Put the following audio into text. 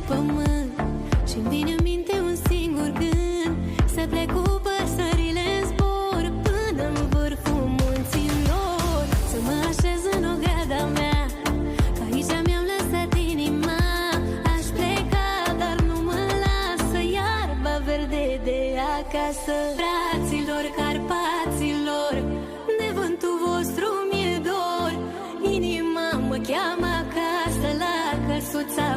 pământ și-mi vine în minte un singur gând: să plec cu păsările în zbor până în vârful munților, să mă așez în ograda mea, că aici mi-am lăsat inima. Aș pleca, dar nu mă lasă iarba verde de acasă. Fraților Carpaților, de vântul vostru mi-e dor, inima mă cheamă acasă la căsuța